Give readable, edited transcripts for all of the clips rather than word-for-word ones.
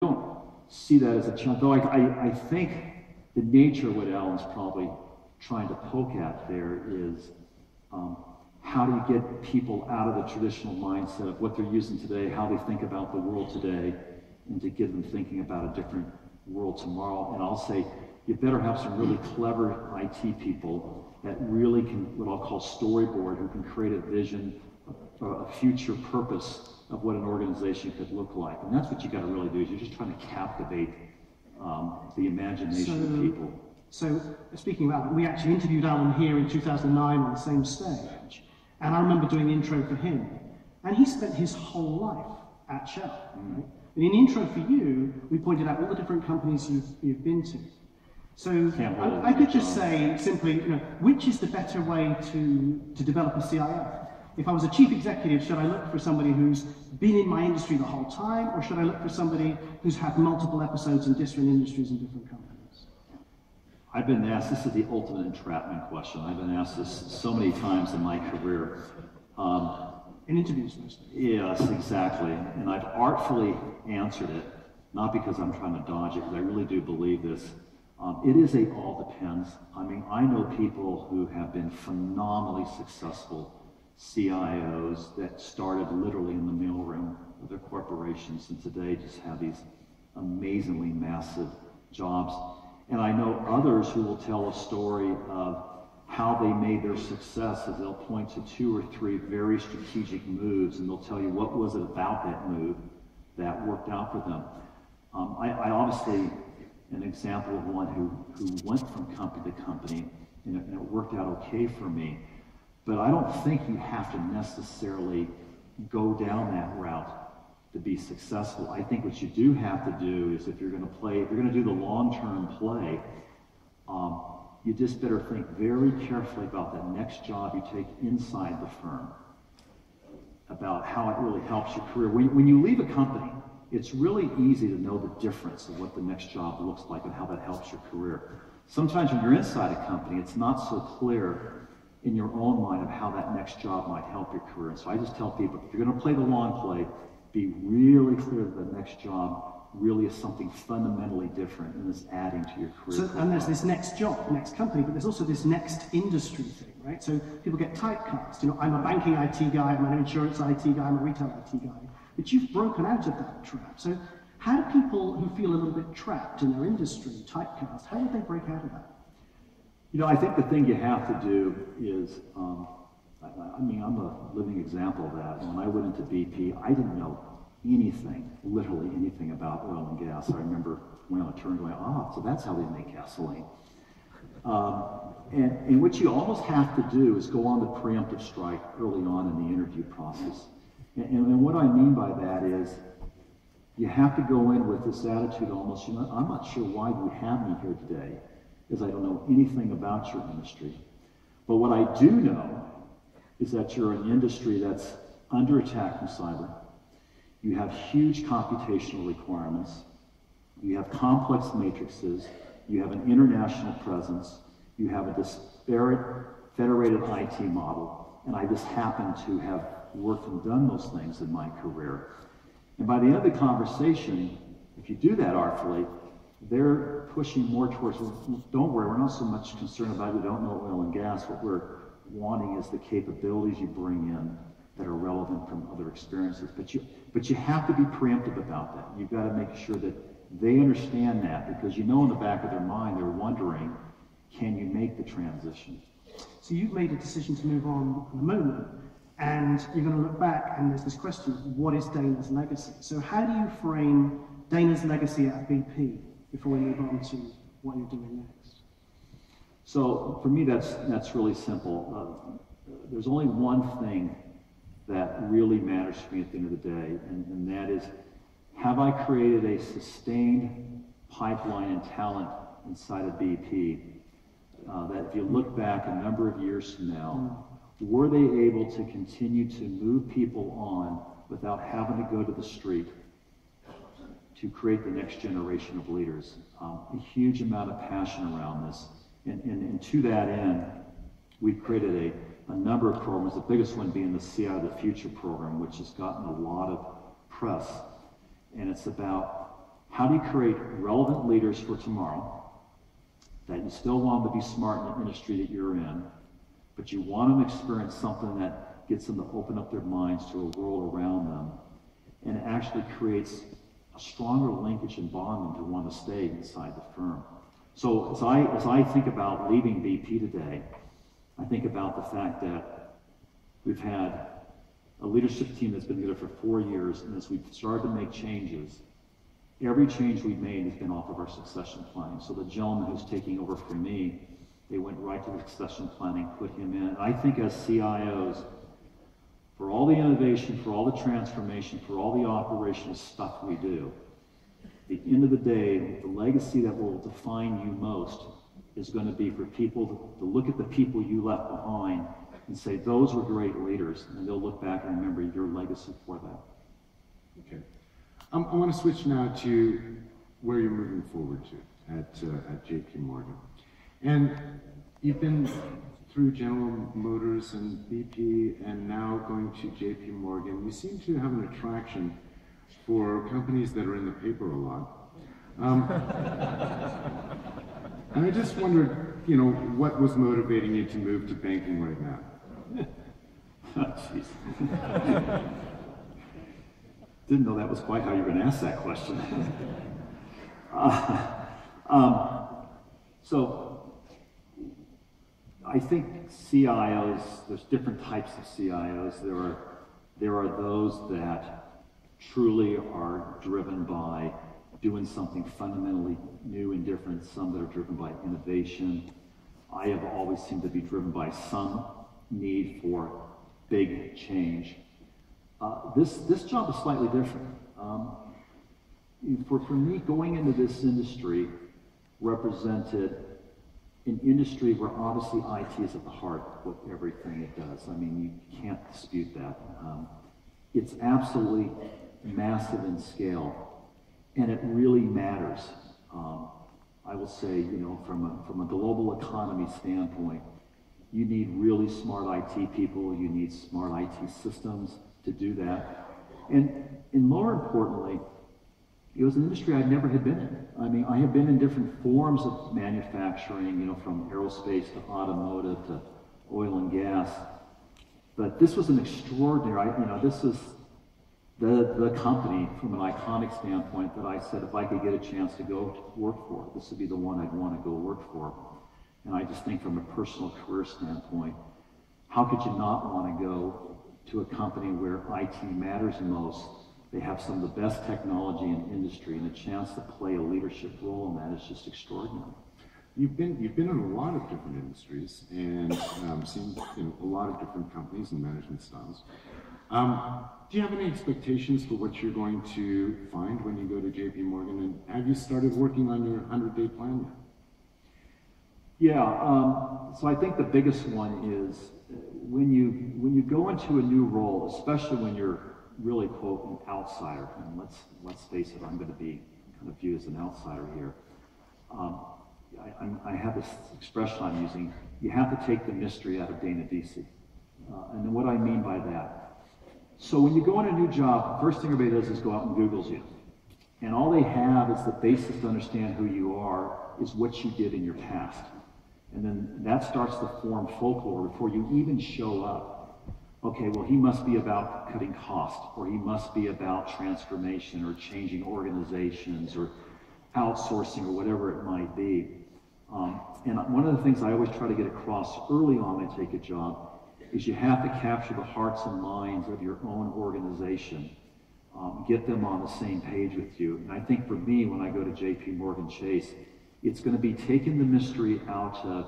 don't see that as a challenge, though I think the nature of what Alan's probably trying to poke at there is how do you get people out of the traditional mindset of what they're using today, how they think about the world today, and to get them thinking about a different world tomorrow. And I'll say, you better have some really clever IT people that really can, what I'll call storyboard, who can create a vision, a future purpose of what an organization could look like. And that's what you got to really do, is you're just trying to captivate the imagination of people. So speaking of Alan, we actually interviewed Alan here in 2009 on the same stage. And I remember doing the intro for him. And he spent his whole life at Shell. Right? And in the intro for you, we pointed out all the different companies you've been to. So I could just say simply, which is the better way to develop a CIO? If I was a chief executive, should I look for somebody who's been in my industry the whole time, or should I look for somebody who's had multiple episodes in different industries and different companies? I've been asked, this is the ultimate entrapment question. I've been asked this so many times in my career. In interviews, mostly. Yes, exactly. And I've artfully answered it, not because I'm trying to dodge it, because I really do believe this. It is a all depends. I mean, I know people who have been phenomenally successful CIOs that started literally in the mailroom of their corporations and today just have these amazingly massive jobs. And I know others who will tell a story of how they made their success, as they'll point to 2 or 3 very strategic moves, and they'll tell you what was it about that move that worked out for them. I obviously, an example of one who went from company to company, and it worked out okay for me. But I don't think you have to necessarily go down that route to be successful. I think what you do have to do is, if you're going to do the long-term play, you just better think very carefully about the next job you take inside the firm, about how it really helps your career. When you leave a company, it's really easy to know the difference of what the next job looks like and how that helps your career. Sometimes when you're inside a company, it's not so clear in your own mind of how that next job might help your career. And so I just tell people, if you're going to play the long play, be really clear that the next job really is something fundamentally different and is adding to your career. So, and there's this next job, next company, but there's also this next industry thing, right? So people get typecast. I'm a banking IT guy, I'm an insurance IT guy, I'm a retail IT guy. But you've broken out of that trap. So how do people who feel a little bit trapped in their industry, typecast, how would they break out of that? I think the thing you have to do is, I mean, I'm a living example of that. When I went into BP, I didn't know anything, literally anything about oil and gas. I remember when I turned going, so that's how they make gasoline. And what you almost have to do is go on the preemptive strike early on in the interview process. And what I mean by that is, you have to go in with this attitude almost, I'm not sure why you have me here today, because I don't know anything about your industry. But what I do know is that you're an industry that's under attack from cyber. You have huge computational requirements. You have complex matrices. You have an international presence. You have a disparate federated IT model. And I just happen to have worked and done those things in my career. And by the end of the conversation, if you do that artfully, they're pushing more towards, don't worry, we're not so much concerned about you don't know oil and gas. What we're wanting is the capabilities you bring in that are relevant from other experiences. But you have to be preemptive about that. You've got to make sure that they understand that, because in the back of their mind, they're wondering, can you make the transition? So you've made a decision to move on in a moment, and you're going to look back, and there's this question, what is Dana's legacy? So how do you frame Dana's legacy at BP before we move on to what you're doing next? So for me, that's really simple. There's only one thing that really matters to me at the end of the day, and that is, have I created a sustained pipeline and talent inside of BP that if you look back a number of years from now, were they able to continue to move people on without having to go to the street to create the next generation of leaders? A huge amount of passion around this. And to that end, we've created a number of programs, the biggest one being the CI of the Future program, which has gotten a lot of press. And it's about how do you create relevant leaders for tomorrow that you still want them to be smart in the industry that you're in, but you want them to experience something that gets them to open up their minds to a world around them, and it actually creates a stronger linkage and bonding to want to stay inside the firm. So as I think about leaving BP today, I think about the fact that we've had a leadership team that's been together for 4 years, and as we've started to make changes, every change we've made has been off of our succession planning. So the gentleman who's taking over from me, they went right to the succession planning, put him in. And I think as CIOs, for all the innovation, for all the transformation, for all the operational stuff we do, at the end of the day, the legacy that will define you most is going to be for people to look at the people you left behind and say, those were great leaders, and they'll look back and remember your legacy for that. Okay. I want to switch now to where you're moving forward to at JPMorgan. And you've been through General Motors and BP and now going to JPMorgan. You seem to have an attraction for companies that are in the paper a lot. And I just wondered, you know, what was motivating you to move to banking right now? Jeez. Didn't know that was quite how you were going to ask that question. So I think CIOs, there's different types of CIOs. There are those that truly are driven by doing something fundamentally new and different, some that are driven by innovation. I have always seemed to be driven by some need for big change. This job is slightly different. For me, going into this industry represented an industry where obviously IT is at the heart of everything it does. I mean, you can't dispute that. It's absolutely massive in scale, and it really matters. I will say, you know, from a global economy standpoint, you need really smart IT people, you need smart IT systems to do that. And more importantly, it was an industry I never had been in. I mean, I have been in different forms of manufacturing, you know, from aerospace to automotive to oil and gas. But this was an extraordinary, you know, this is the company from an iconic standpoint that I said if I could get a chance to go to work for, this would be the one I'd want to go work for. And I just think from a personal career standpoint, how could you not want to go to a company where IT matters most? They have some of the best technology in industry, and a chance to play a leadership role in that is just extraordinary. You've been in a lot of different industries and seen a lot of different companies and management styles. Do you have any expectations for what you're going to find when you go to JPMorgan? And have you started working on your 100-day plan yet? Yeah, so I think the biggest one is when you go into a new role, especially when you're really, quote, an outsider, and let's face it, I'm going to be kind of viewed as an outsider here. I have this expression I'm using, you have to take the mystery out of Dana Deasy. And what I mean by that, so when you go in a new job, the first thing everybody does is go out and Googles you. And all they have is the basis to understand who you are is what you did in your past. And then that starts to form folklore before you even show up. Okay, well, he must be about cutting cost, or he must be about transformation, or changing organizations, or outsourcing, or whatever it might be. And one of the things I always try to get across early on when I take a job is you have to capture the hearts and minds of your own organization. Get them on the same page with you. And I think for me, when I go to JPMorgan Chase, it's going to be taking the mystery out of,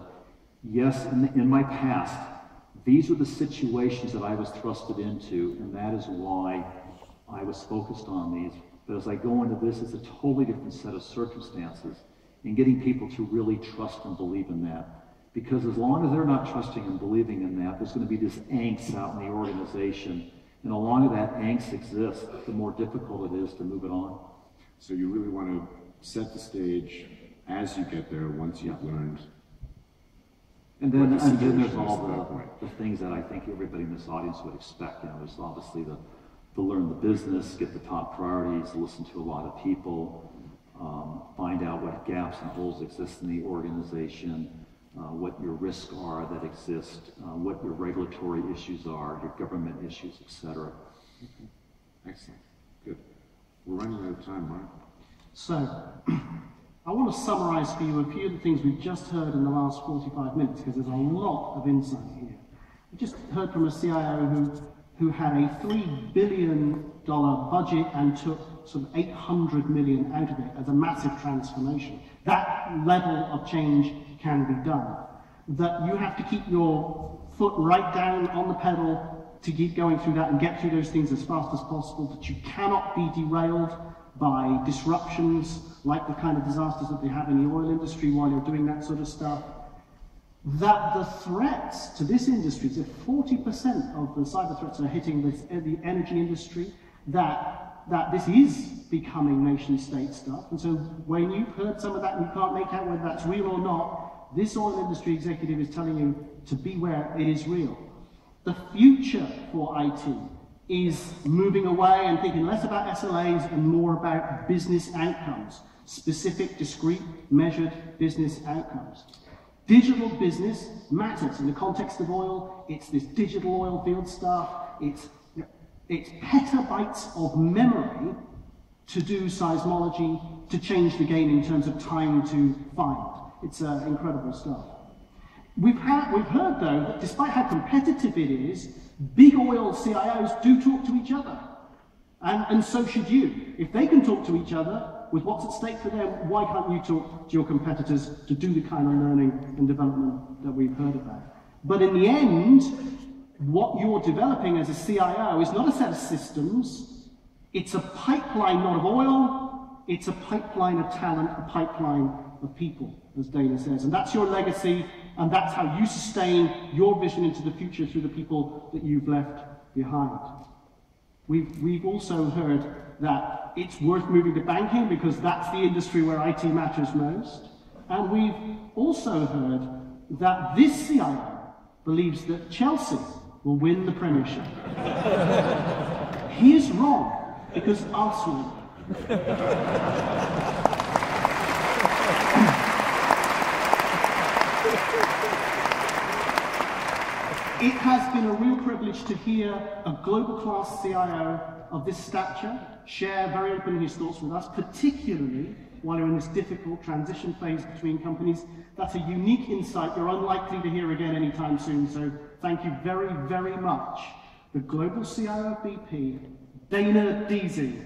yes, in my past, these were the situations that I was thrusted into, and that is why I was focused on these. But as I go into this, it's a totally different set of circumstances, and getting people to really trust and believe in that. Because as long as they're not trusting and believing in that, there's going to be this angst out in the organization. And the longer that angst exists, the more difficult it is to move it on. So you really want to set the stage as you get there, once you've learned. And then there's all the things that I think everybody in this audience would expect. You know, there's obviously to learn the business, get the top priorities, listen to a lot of people, what gaps and holes exist in the organization, what your risks are that exist, what your regulatory issues are, your government issues, etc. Okay. Excellent. Good. We're running out of time, Mark. So, I want to summarize for you a few of the things we've just heard in the last 45 minutes, because there's a lot of insight here. We just heard from a CIO who had a $3 billion budget and took sort of 800 million out of it as a massive transformation. That level of change can be done. That you have to keep your foot right down on the pedal to keep going through that and get through those things as fast as possible, that you cannot be derailed by disruptions like the kind of disasters that they have in the oil industry while you're doing that sort of stuff. That the threats to this industry, so 40% of the cyber threats are hitting the energy industry, that this is becoming nation-state stuff. And so when you've heard some of that and you can't make out whether that's real or not, this oil industry executive is telling you to beware, it is real. The future for IT is moving away and thinking less about SLAs and more about business outcomes, specific, discrete, measured business outcomes. Digital business matters. In the context of oil, it's this digital oil field stuff, it's petabytes of memory to do seismology, to change the game in terms of time to find. It's incredible stuff. We've heard, though, that despite how competitive it is, big oil CIOs do talk to each other. And so should you. If they can talk to each other with what's at stake for them, why can't you talk to your competitors to do the kind of learning and development that we've heard about? But in the end, what you're developing as a CIO is not a set of systems, it's a pipeline not of oil, it's a pipeline of talent, a pipeline of people, as Dana says. And that's your legacy, and that's how you sustain your vision into the future through the people that you've left behind. We've also heard that it's worth moving to banking because that's the industry where IT matters most. And we've also heard that this CIO believes that Chelsea will win the Premiership. He is wrong, because Arsenal. It has been a real privilege to hear a global class CIO of this stature share very openly his thoughts with us, particularly while you're in this difficult transition phase between companies. That's a unique insight you're unlikely to hear again anytime soon, so thank you very, very much. The global CIO of BP, Dana Deasy.